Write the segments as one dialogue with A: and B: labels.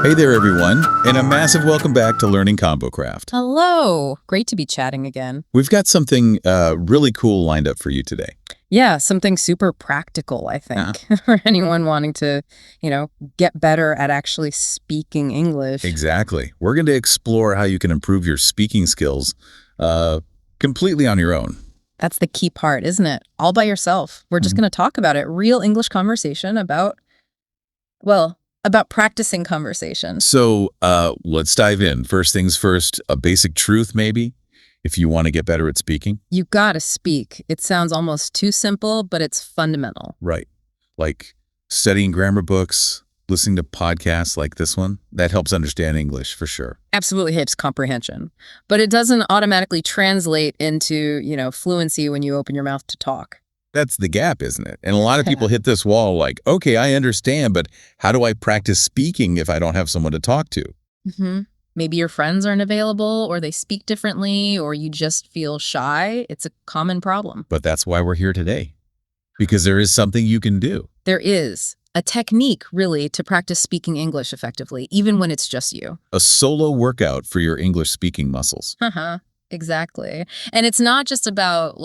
A: Hey there, everyone, and a massive welcome back to Learning ConvoCraft.
B: Hello. Great to be chatting again.
A: We've got something really cool lined up for you today.
B: Yeah, something super practical, I think, for anyone wanting to, get better at actually speaking English.
A: Exactly. We're going to explore how you can improve your speaking skills completely on your own.
B: That's the key part, isn't it? All by yourself. We're just going to talk about it. Real English conversation about practicing conversation.
A: So let's dive in. First things first, a basic truth maybe, if you want to get better at speaking.
B: You gotta speak. It sounds almost too simple, but it's fundamental.
A: Right. Like studying grammar books, listening to podcasts like this one, that helps understand English for sure.
B: Absolutely helps comprehension. But it doesn't automatically translate into, fluency when you open your mouth to talk.
A: That's the gap, isn't it? And a lot of people hit this wall like, okay, I understand, but how do I practice speaking if I don't have someone to talk to?
B: Mm-hmm. Maybe your friends aren't available, or they speak differently, or you just feel shy. It's a common problem.
A: But that's why we're here today, because there is something you can do.
B: There is a technique, really, to practice speaking English effectively, even when it's just you.
A: A solo workout for your English speaking muscles.
B: Exactly. And it's not just about,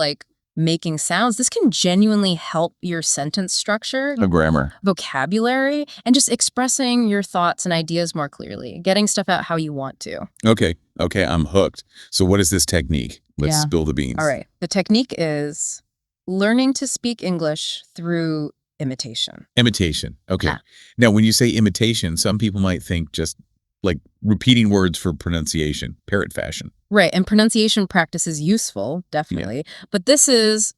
B: making sounds. This can genuinely help your sentence structure,
A: Grammar,
B: vocabulary, and just expressing your thoughts and ideas more clearly, getting stuff out how you want to.
A: Okay, I'm hooked. So what is this technique? Let's spill the beans.
B: All right. The technique is learning to speak English through imitation.
A: Imitation. Okay. Now, when you say imitation, some people might think just like repeating words for pronunciation, parrot fashion.
B: Right. And pronunciation practice is useful, definitely. Yeah. But this is,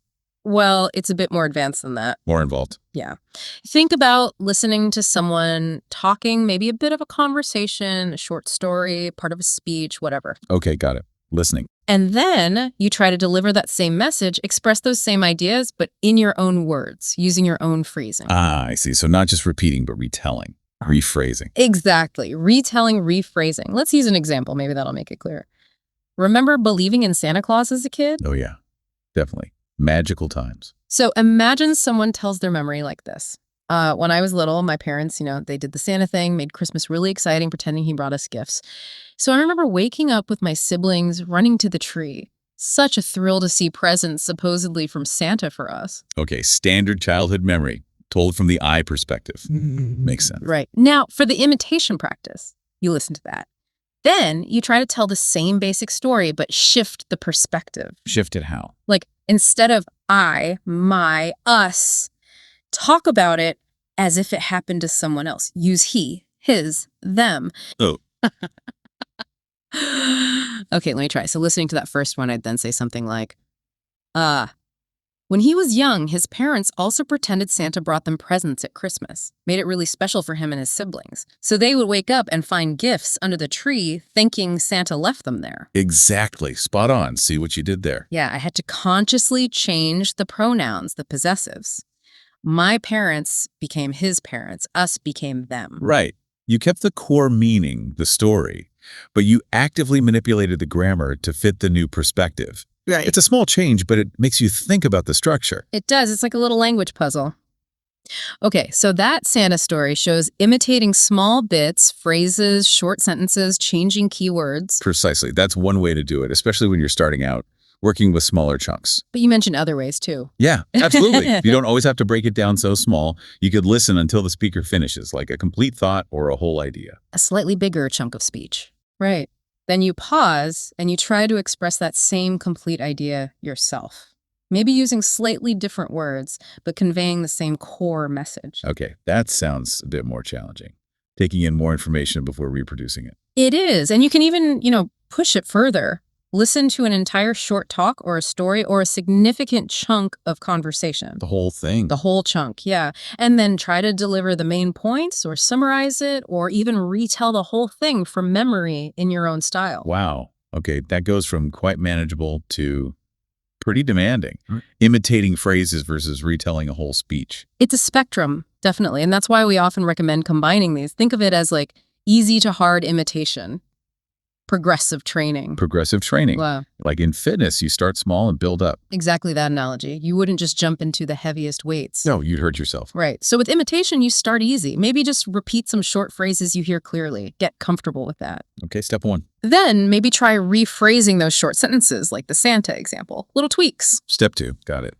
B: it's a bit more advanced than that.
A: More involved.
B: Yeah. Think about listening to someone talking, maybe a bit of a conversation, a short story, part of a speech, whatever.
A: Okay, got it. Listening.
B: And then you try to deliver that same message, express those same ideas, but in your own words, using your own phrasing.
A: I see. So not just repeating, but retelling. Rephrasing.
B: Exactly. Retelling, rephrasing. Let's use an example. Maybe that'll make it clear. Remember believing in Santa Claus as a kid?
A: Oh, yeah. Definitely. Magical times.
B: So imagine someone tells their memory like this. When I was little, my parents, they did the Santa thing, made Christmas really exciting, pretending he brought us gifts. So I remember waking up with my siblings, running to the tree. Such a thrill to see presents supposedly from Santa for us.
A: Okay, standard childhood memory. Told from the I perspective. Makes sense.
B: Right. Now, for the imitation practice, you listen to that. Then you try to tell the same basic story, but shift the perspective.
A: Shift it how?
B: Like, instead of I, my, us, talk about it as if it happened to someone else. Use he, his, them.
A: Oh.
B: Okay, let me try. So listening to that first one, I'd then say something like, when he was young, his parents also pretended Santa brought them presents at Christmas, made it really special for him and his siblings. So they would wake up and find gifts under the tree, thinking Santa left them there.
A: Exactly. Spot on. See what you did there.
B: Yeah, I had to consciously change the pronouns, the possessives. My parents became his parents. Us became them.
A: Right. You kept the core meaning, the story, but you actively manipulated the grammar to fit the new perspective.
B: Right.
A: It's a small change, but it makes you think about the structure.
B: It does. It's like a little language puzzle. Okay, so that Santa story shows imitating small bits, phrases, short sentences, changing keywords.
A: Precisely. That's one way to do it, especially when you're starting out, working with smaller chunks.
B: But you mentioned other ways, too.
A: Yeah, absolutely. You don't always have to break it down so small. You could listen until the speaker finishes, like a complete thought or a whole idea.
B: A slightly bigger chunk of speech. Right. Then you pause and you try to express that same complete idea yourself. Maybe using slightly different words, but conveying the same core message.
A: Okay, that sounds a bit more challenging. Taking in more information before reproducing it.
B: It is. And you can even, push it further. Listen to an entire short talk or a story or a significant chunk of conversation.
A: The whole thing.
B: The whole chunk, yeah. And then try to deliver the main points or summarize it or even retell the whole thing from memory in your own style.
A: Wow. Okay, that goes from quite manageable to pretty demanding. Imitating phrases versus retelling a whole speech.
B: It's a spectrum, definitely. And that's why we often recommend combining these. Think of it as like easy to hard imitation. Progressive training.
A: Progressive training.
B: Wow.
A: Like in fitness, you start small and build up.
B: Exactly that analogy. You wouldn't just jump into the heaviest weights.
A: No, you'd hurt yourself.
B: Right. So with imitation, you start easy. Maybe just repeat some short phrases you hear clearly. Get comfortable with that.
A: Okay, step 1.
B: Then maybe try rephrasing those short sentences, like the Santa example. Little tweaks.
A: Step 2. Got it.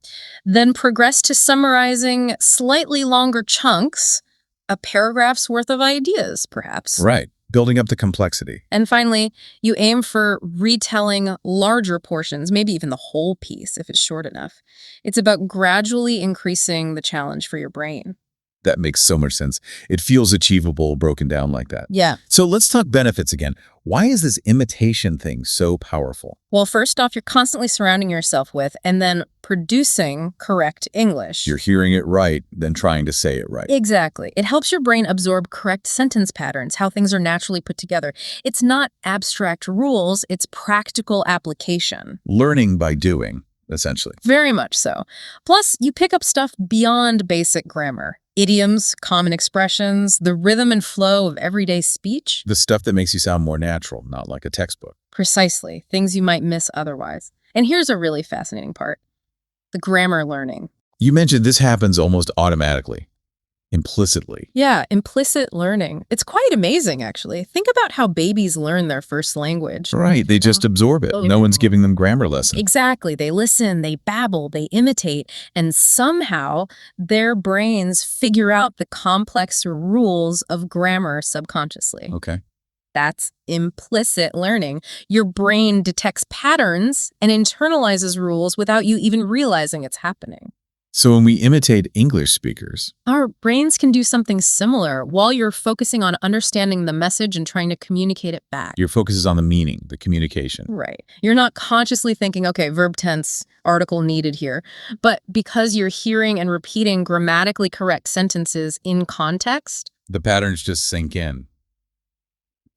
B: Then progress to summarizing slightly longer chunks, a paragraph's worth of ideas, perhaps.
A: Right. Building up the complexity.
B: And finally, you aim for retelling larger portions, maybe even the whole piece if it's short enough. It's about gradually increasing the challenge for your brain.
A: That makes so much sense. It feels achievable broken down like that.
B: Yeah.
A: So let's talk benefits again. Why is this imitation thing so powerful?
B: Well, first off, you're constantly surrounding yourself with and then producing correct English.
A: You're hearing it right, then trying to say it right.
B: Exactly. It helps your brain absorb correct sentence patterns, how things are naturally put together. It's not abstract rules, it's practical application.
A: Learning by doing, essentially.
B: Very much so. Plus, you pick up stuff beyond basic grammar. Idioms, common expressions, the rhythm and flow of everyday speech.
A: The stuff that makes you sound more natural, not like a textbook.
B: Precisely. Things you might miss otherwise. And here's a really fascinating part. The grammar learning.
A: You mentioned this happens almost automatically, implicitly.
B: Yeah, implicit learning. It's quite amazing, actually. Think about how babies learn their first language.
A: Right, they just absorb it. No one's giving them grammar lessons.
B: Exactly. They listen, they babble, they imitate, and somehow their brains figure out the complex rules of grammar subconsciously.
A: Okay.
B: That's implicit learning. Your brain detects patterns and internalizes rules without you even realizing it's happening.
A: So when we imitate English speakers,
B: Our brains can do something similar while you're focusing on understanding the message and trying to communicate it back.
A: your focus is on the meaning, the communication.
B: Right. You're not consciously thinking, okay, verb tense, article needed here. But because you're hearing and repeating grammatically correct sentences in context,
A: The patterns just sink in.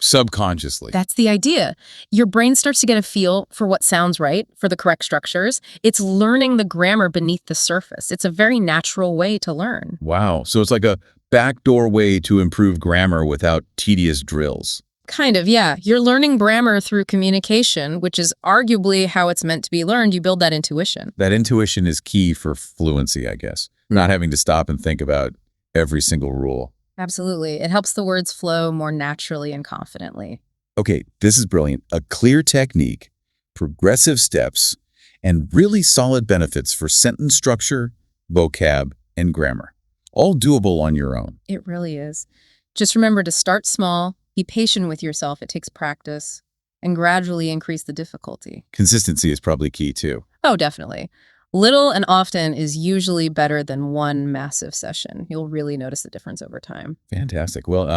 A: Subconsciously.
B: that's the idea. Your brain starts to get a feel for what sounds right, for the correct structures. It's learning the grammar beneath the surface. It's a very natural way to learn.
A: Wow. So it's like a backdoor way to improve grammar without tedious drills.
B: Kind of, yeah. You're learning grammar through communication, which is arguably how it's meant to be learned. You build that intuition.
A: That intuition is key for fluency, I guess. Not having to stop and think about every single rule.
B: Absolutely. It helps the words flow more naturally and confidently.
A: Okay, this is brilliant. A clear technique, progressive steps, and really solid benefits for sentence structure, vocab, and grammar. All doable on your own.
B: It really is. Just remember to start small, be patient with yourself. It takes practice, and gradually increase the difficulty.
A: Consistency is probably key too.
B: Oh, definitely. Little and often is usually better than one massive session. You'll really notice the difference over time.
A: Fantastic. Well,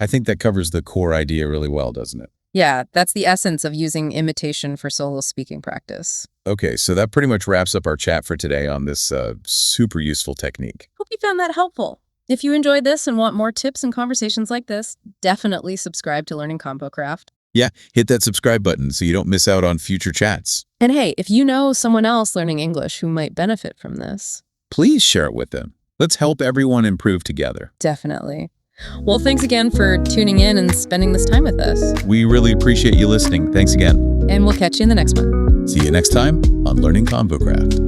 A: I think that covers the core idea really well, doesn't it?
B: Yeah, that's the essence of using imitation for solo speaking practice.
A: Okay, so that pretty much wraps up our chat for today on this super useful technique.
B: Hope you found that helpful. If you enjoyed this and want more tips and conversations like this, definitely subscribe to Learning ConvoCraft.
A: Yeah, hit that subscribe button so you don't miss out on future chats.
B: And hey, if you know someone else learning English who might benefit from this,
A: Please share it with them. Let's help everyone improve together.
B: definitely. Well, thanks again for tuning in and spending this time with us.
A: We really appreciate you listening. Thanks again.
B: And we'll catch you in the next one.
A: See you next time on Learning ConvoCraft.